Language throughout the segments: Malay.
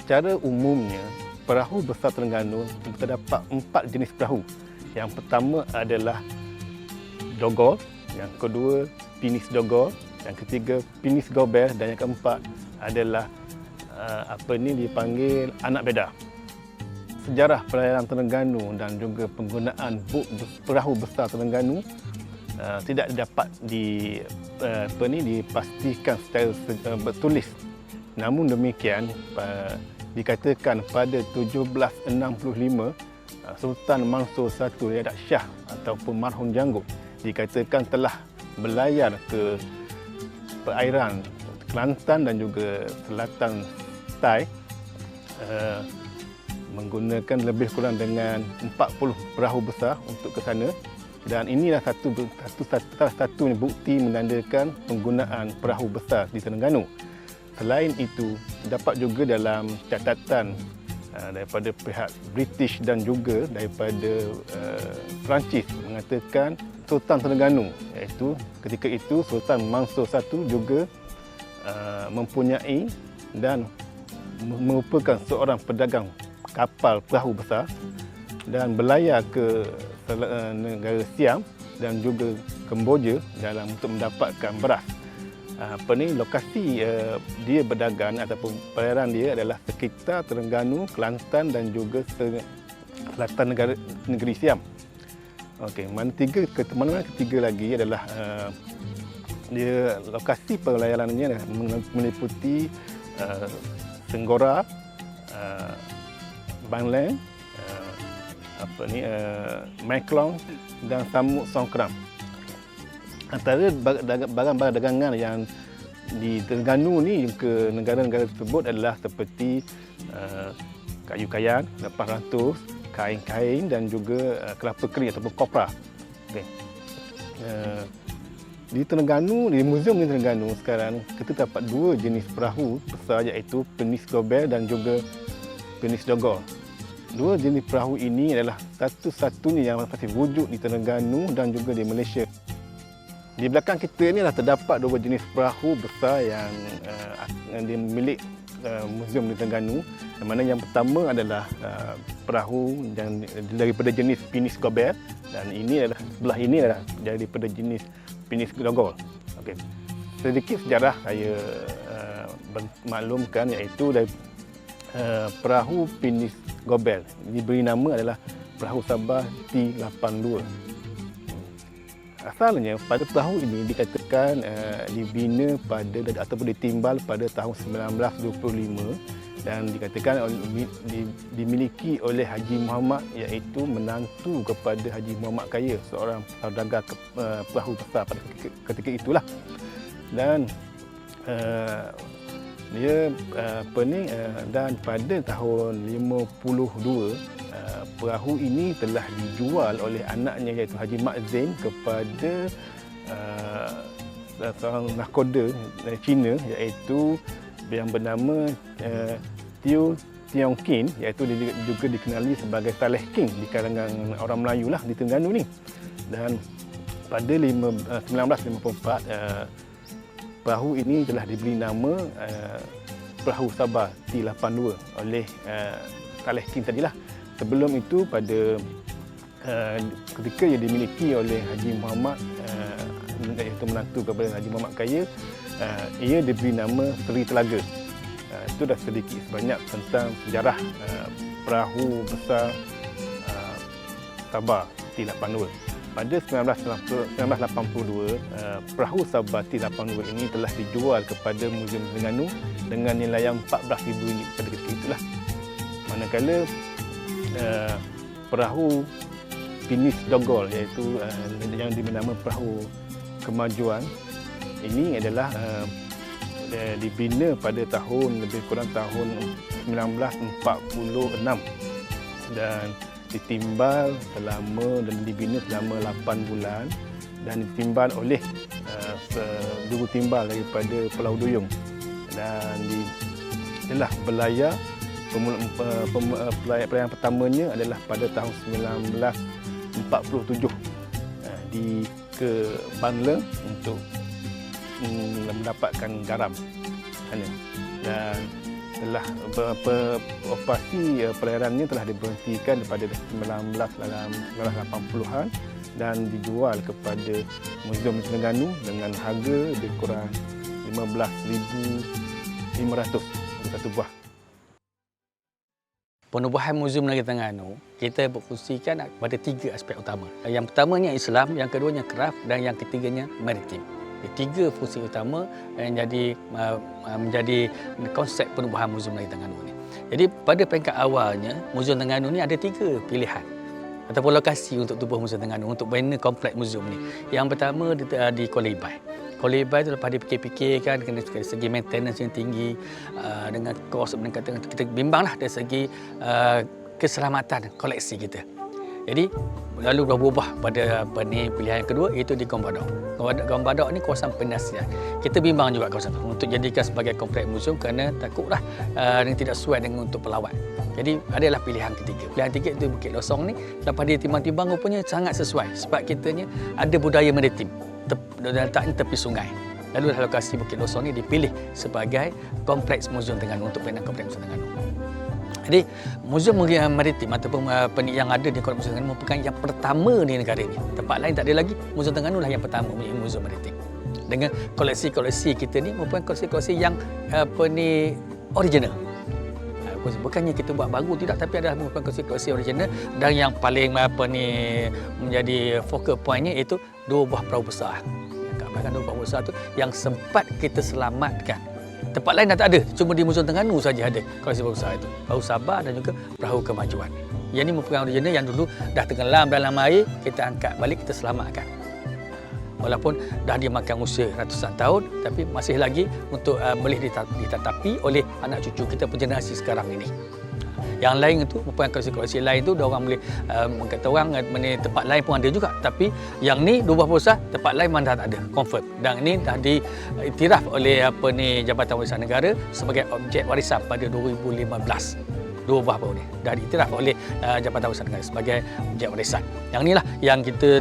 Secara umumnya, perahu besar Terengganu terdapat 4 jenis perahu. Yang pertama adalah dogol, yang kedua pinis dogol, yang ketiga pinis gobel, dan yang keempat adalah dipanggil anak beda. Sejarah perairan Terengganu dan juga penggunaan perahu besar Terengganu tidak dapat dipastikan secara bertulis. Namun demikian, dikatakan pada 1765 Sultan Mansur I Riyad Shah ataupun Marhum Janggut dikatakan telah berlayar ke perairan Kelantan dan juga selatan Tai menggunakan lebih kurang dengan 40 perahu besar untuk ke sana, dan inilah salah satu bukti menandakan penggunaan perahu besar di Terengganu. Selain itu, terdapat juga dalam catatan daripada pihak British dan juga daripada Perancis mengatakan Sultan Terengganu, iaitu ketika itu Sultan Mansur I juga mempunyai dan merupakan seorang pedagang kapal perahu besar dan berlayar ke negara Siam dan juga Kemboja untuk mendapatkan beras. Lokasi dia berdagang ataupun perairan dia adalah sekitar Terengganu, Kelantan dan juga selatan negeri Siam. Okey, mana ketiga lagi adalah dia lokasi pelayarannya meliputi Senggora, Bangleng, Meklong dan Samut Songkram. Antara barang-barang dagangan yang di Terengganu ni ke negara-negara tersebut adalah seperti kayu kayan, lepas rantus, kain-kain dan juga kelapa kering ataupun kopra. Okay. Di Terengganu, di Muzium di Terengganu sekarang kita dapat 2 jenis perahu besar, iaitu penis gobel dan juga penis dogol. 2 jenis perahu ini adalah satu-satunya yang masih wujud di Terengganu dan juga di Malaysia. Di belakang kita ni terdapat 2 jenis perahu besar yang dimiliki Muzium di Terengganu. Yang mana yang pertama adalah perahu yang daripada jenis pinis gobel, dan ini adalah sebelah ini adalah daripada jenis pinis dogol. Okey. Sedikit sejarah saya maklumkan, iaitu dari perahu pinis gobel diberi nama adalah perahu Sabah T82. Asalnya pada perahu ini dikatakan dibina ataupun ditimbal pada tahun 1925 dan dikatakan dimiliki oleh Haji Muhammad, iaitu menantu kepada Haji Muhammad Kaya, seorang saudagar perahu besar pada ketika itulah. Dan dan pada tahun 52 perahu ini telah dijual oleh anaknya, iaitu Haji Mak Zain, kepada seorang nahkoda dari Cina, iaitu yang bernama Teo Tiong Kin, iaitu dia juga dikenali sebagai Saleh King di kalangan orang Melayu lah di Terengganu ni. Dan pada 1954 perahu ini telah diberi nama perahu Sabah T82 oleh Saleh King tadilah. Sebelum itu, pada ketika ia dimiliki oleh Haji Muhammad, iaitu menantu kepada Haji Muhammad Kaya, ia diberi nama Seri Telaga. Itu dah sedikit sebanyak tentang sejarah perahu besar Sabah T82. Pada 1982, perahu Sabah T82 ini telah dijual kepada Muzium Terengganu dengan nilai yang RM14,000 pada ketika itulah. Manakala perahu pinis dogol, iaitu yang diberi perahu kemajuan, ini adalah dibina pada tahun lebih kurang tahun 1946 dan ditimbal selama dan dibina selama 8 bulan dan ditimbal oleh juru timbal daripada Pulau Duyung, dan telah berlayar. Perayaan pertamanya adalah pada tahun 1947 ke Bangla untuk mendapatkan garam. Dan telah operasi pelayarannya telah diberhentikan daripada 1980-an dan dijual kepada Muzium Terengganu dengan harga lebih kurang 15,500 satu buah. Penubuhan Muzium Negeri Terengganu, kita berfungsikan pada 3 aspek utama. Yang pertamanya Islam, yang keduanya kraft dan yang ketiganya maritim. 3 fungsi utama yang menjadi konsep penubuhan Muzium Negeri Terengganu ini. Jadi pada peringkat awalnya, Muzium Terengganu ini ada 3 pilihan ataupun lokasi untuk tubuh Muzium Terengganu, untuk bina kompleks muzium ini. Yang pertama di Kuala Ibai. Kuala Ibai itu lepas dipikir-fikirkan dari segi maintenance yang tinggi, dengan kos meningkatkan, kita bimbanglah dari segi keselamatan koleksi kita. Jadi lalu berubah pada pilihan yang kedua, iaitu di Gombadok. Gombadok ni kawasan penasian. Kita bimbang juga kawasan itu untuk jadikan sebagai kompleks muzium kerana takutlah yang tidak sesuai dengan untuk pelawat. Jadi adalah pilihan ketiga. Pilihan ketiga itu Bukit Losong ni, lepas dia timbang-timbang rupanya sangat sesuai sebab kitanya ada budaya maritim. Letaknya tepi sungai. Lalu lokasi Bukit Losong ni dipilih sebagai kompleks muzium Terengganu untuk pembinaan kompleks muzium Terengganu. Jadi Muzium Maritim ataupun yang ada di Kompleks Muzium Terengganu merupakan yang pertama di negara ini. Tempat lain tak ada lagi. Muzium Terengganu lah yang pertama mempunyai Muzium Maritim. Dengan koleksi-koleksi kita ni merupakan koleksi-koleksi yang original. Bukannya kita buat baru, tidak, tapi adalah merupakan koleksi-koleksi original dan yang paling menjadi focal pointnya iaitu 2 buah perahu besar. Bahkan 2 perahu besar tu yang sempat kita selamatkan. Tempat lain dah tak ada, cuma di Muzium Terengganu saja ada koleksi perahu besar itu. Perahu Sabah dan juga perahu Kemajuan. Yang ini merupakan original yang dulu dah tenggelam dalam air, kita angkat balik, kita selamatkan. Walaupun dah dimakan usia ratusan tahun, tapi masih lagi untuk boleh ditatapi oleh anak cucu kita generasi sekarang ini. Yang lain itu merupakan koleksi-koleksi lain itu orang boleh kata orang tempat lain pun ada juga, tapi yang ni 2 buah besar tempat lain mana tak ada, confirm. Dan ini dah diiktiraf oleh Jabatan Warisan Negara sebagai objek warisan pada 2015. 2 buah baru ni dah diiktiraf oleh Jabatan Warisan Negara sebagai objek warisan. Yang inilah yang kita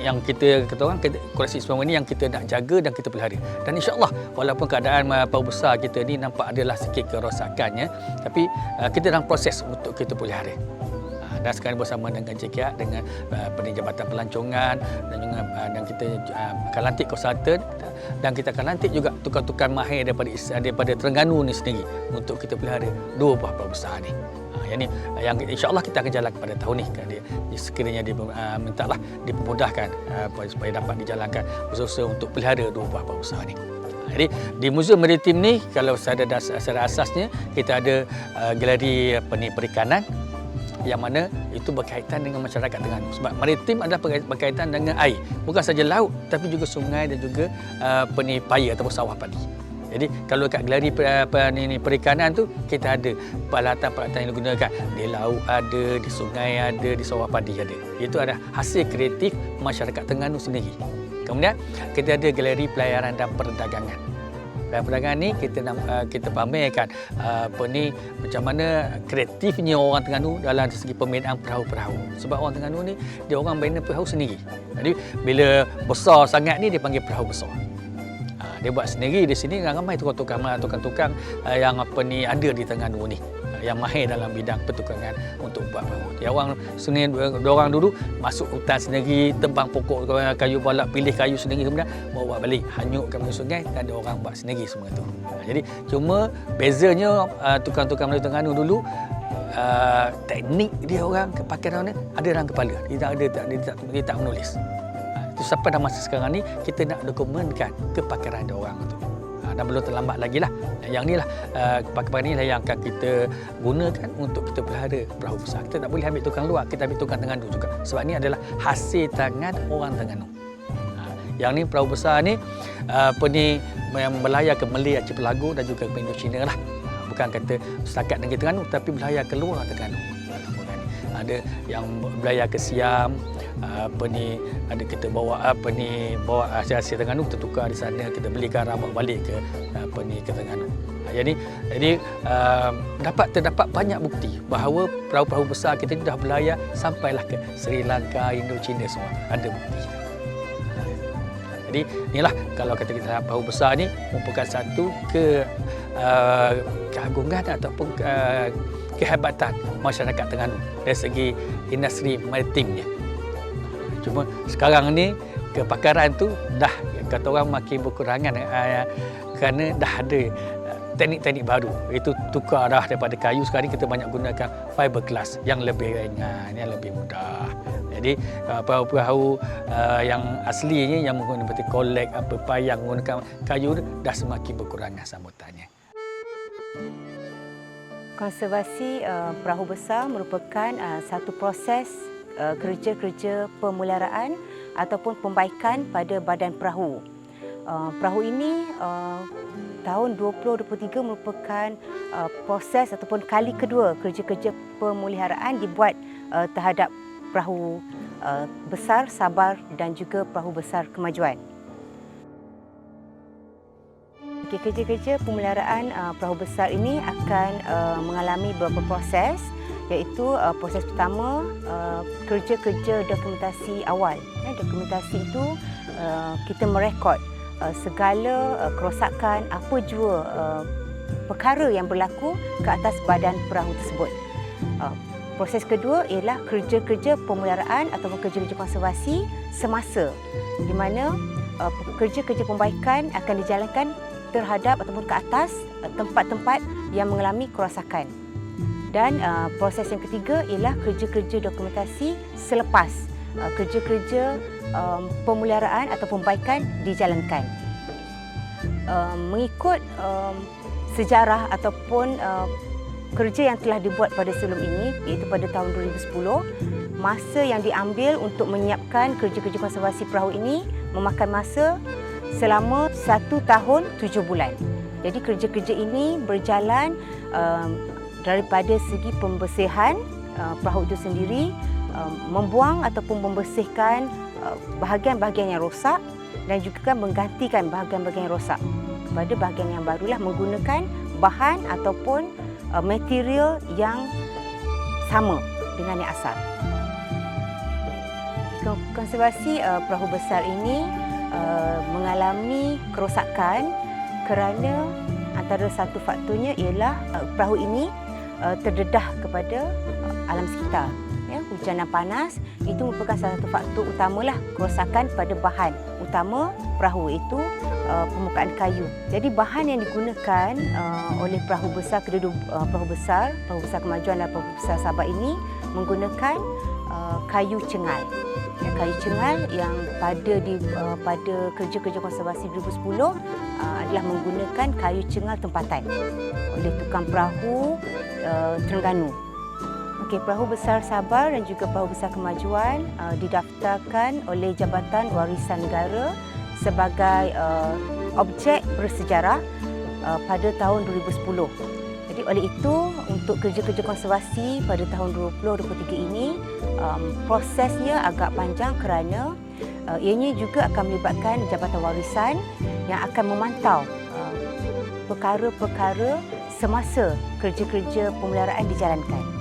yang kita kata orang koleksi semua ini yang kita nak jaga dan kita pelihara. Dan insya-Allah walaupun keadaan perahu besar kita ni nampak adalah sikit kerosakannya, tapi kita dalam proses untuk kita pelihara. Dan sekarang bersama dengan JKR, dengan Jabatan Pelancongan dan kita akan lantik konsultan dan kita akan lantik juga tukang-tukang mahir daripada Terengganu ni sendiri untuk kita pelihara 2 buah perahu besar ni. Yang insya-Allah kita akan jalan pada tahun ni. Sekiranya mintalah dipermudahkan supaya dapat dijalankan usaha untuk pelihara 2 buah perahu besar ni. Jadi di Muzium Maritim ni kalau secara asasnya kita ada galeri perikanan yang mana itu berkaitan dengan masyarakat Terengganu. Sebab maritim adalah berkaitan dengan air. Bukan saja laut, tapi juga sungai dan juga paya ataupun sawah padi. Jadi kalau kat galeri perikanan tu, kita ada peralatan-peralatan yang digunakan. Di laut ada, di sungai ada, di sawah padi ada. Itu adalah hasil kreatif masyarakat Terengganu sendiri. Kemudian kita ada galeri pelayaran dan perdagangan. Dan perdagangan ni kita pamerkan macam mana kreatifnya orang Terengganu dalam segi pembinaan perahu-perahu. Sebab orang Terengganu ni dia orang bina perahu sendiri. Jadi bila besar sangat ni dia panggil perahu besar. Dia buat sendiri di sini, ramai tukang-tukang yang ada di Terengganu ni yang mahir dalam bidang pertukangan untuk buat perahu. Dia orang sendiri, orang dulu masuk hutan sendiri, tebang pokok kayu balak, pilih kayu sendiri, kemudian bawa balik, hanyutkan ke sungai dan ada orang buat sendiri semua itu. Jadi cuma bezanya tukang-tukang Melayu Terengganu dulu teknik dia orang pakaian ni ada dalam kepala. Dia tak menulis. Itu sampai dalam masa sekarang ni kita nak dokumenkan kepakaran dia orang tu. Dan belum terlambat lagi lah. Yang ni lah pakaian ni lah yang akan kita gunakan untuk kita pelihara perahu besar. Kita tak boleh ambil tukang luar, kita ambil tukang Terengganu juga. Sebab ni adalah hasil tangan orang Terengganu. Yang ni perahu besar ni berlayar ke Malaya, Archipelago dan juga ke Indochina lah. Bukan kata setakat negeri Terengganu, tapi berlayar ke luar Terengganu. Ada yang berlayar ke Siam, ada kita bawa hasil-hasil Terengganu, kita tukar di sana, kita beli garam bawa balik ke ke Terengganu. Jadi terdapat banyak bukti bahawa perahu-perahu besar kita ini dah berlayar sampailah ke Sri Lanka, Indochina semua. Ada bukti. Jadi inilah kalau kata kita perahu besar ni merupakan satu keagungan ataupun kehebatan masyarakat Terengganu dari segi industri maritimnya. Cuma sekarang ni kepakaran tu dah kata orang makin berkurangan kerana dah ada teknik-teknik baru. Itu tukar dah daripada kayu, sekarang kita banyak gunakan fiberglass yang lebih ringan, yang lebih mudah. Jadi perahu-perahu yang aslinya yang menggunakan seperti kolek, payang menggunakan kayu dah semakin berkurangan sambutannya. Konservasi perahu besar merupakan satu proses kerja-kerja pemuliharaan ataupun pembaikan pada badan perahu. Perahu ini tahun 2023 merupakan proses ataupun kali kedua kerja-kerja pemuliharaan dibuat terhadap perahu besar Sabar dan juga perahu besar Kemajuan. Kerja-kerja pemeliharaan perahu besar ini akan mengalami beberapa proses, iaitu proses pertama, kerja-kerja dokumentasi awal. Dokumentasi itu kita merekod segala kerosakan, apa jua perkara yang berlaku ke atas badan perahu tersebut. Proses kedua ialah kerja-kerja pemeliharaan ataupun kerja-kerja konservasi semasa, di mana kerja-kerja pembaikan akan dijalankan terhadap ataupun ke atas tempat-tempat yang mengalami kerosakan. Dan proses yang ketiga ialah kerja-kerja dokumentasi selepas kerja-kerja pemeliharaan atau pembaikan dijalankan. Mengikut sejarah ataupun kerja yang telah dibuat pada sebelum ini, iaitu pada tahun 2010, masa yang diambil untuk menyiapkan kerja-kerja konservasi perahu ini memakan masa selama 1 tahun 7 bulan. Jadi kerja-kerja ini berjalan daripada segi pembersihan perahu itu sendiri, membuang ataupun membersihkan bahagian-bahagian yang rosak dan juga menggantikan bahagian-bahagian yang rosak kepada bahagian yang barulah menggunakan bahan ataupun material yang sama dengan yang asal. Konservasi perahu besar ini mengalami kerosakan kerana antara satu faktornya ialah perahu ini terdedah kepada alam sekitar. Hujan dan panas itu merupakan salah satu faktor utamalah kerosakan pada bahan utama perahu, iaitu permukaan kayu. Jadi bahan yang digunakan oleh perahu besar, kedua perahu besar Kemajuan dan perahu besar Sabar ini menggunakan kayu cengal. Kayu cengal yang pada kerja-kerja konservasi 2010 adalah menggunakan kayu cengal tempatan oleh tukang perahu Terengganu. Perahu besar Sabar dan juga perahu besar Kemajuan didaftarkan oleh Jabatan Warisan Negara sebagai objek bersejarah pada tahun 2010. Jadi oleh itu, untuk kerja-kerja konservasi pada tahun 2023 ini, prosesnya agak panjang kerana ianya juga akan melibatkan Jabatan Warisan yang akan memantau perkara-perkara semasa kerja-kerja pemeliharaan dijalankan.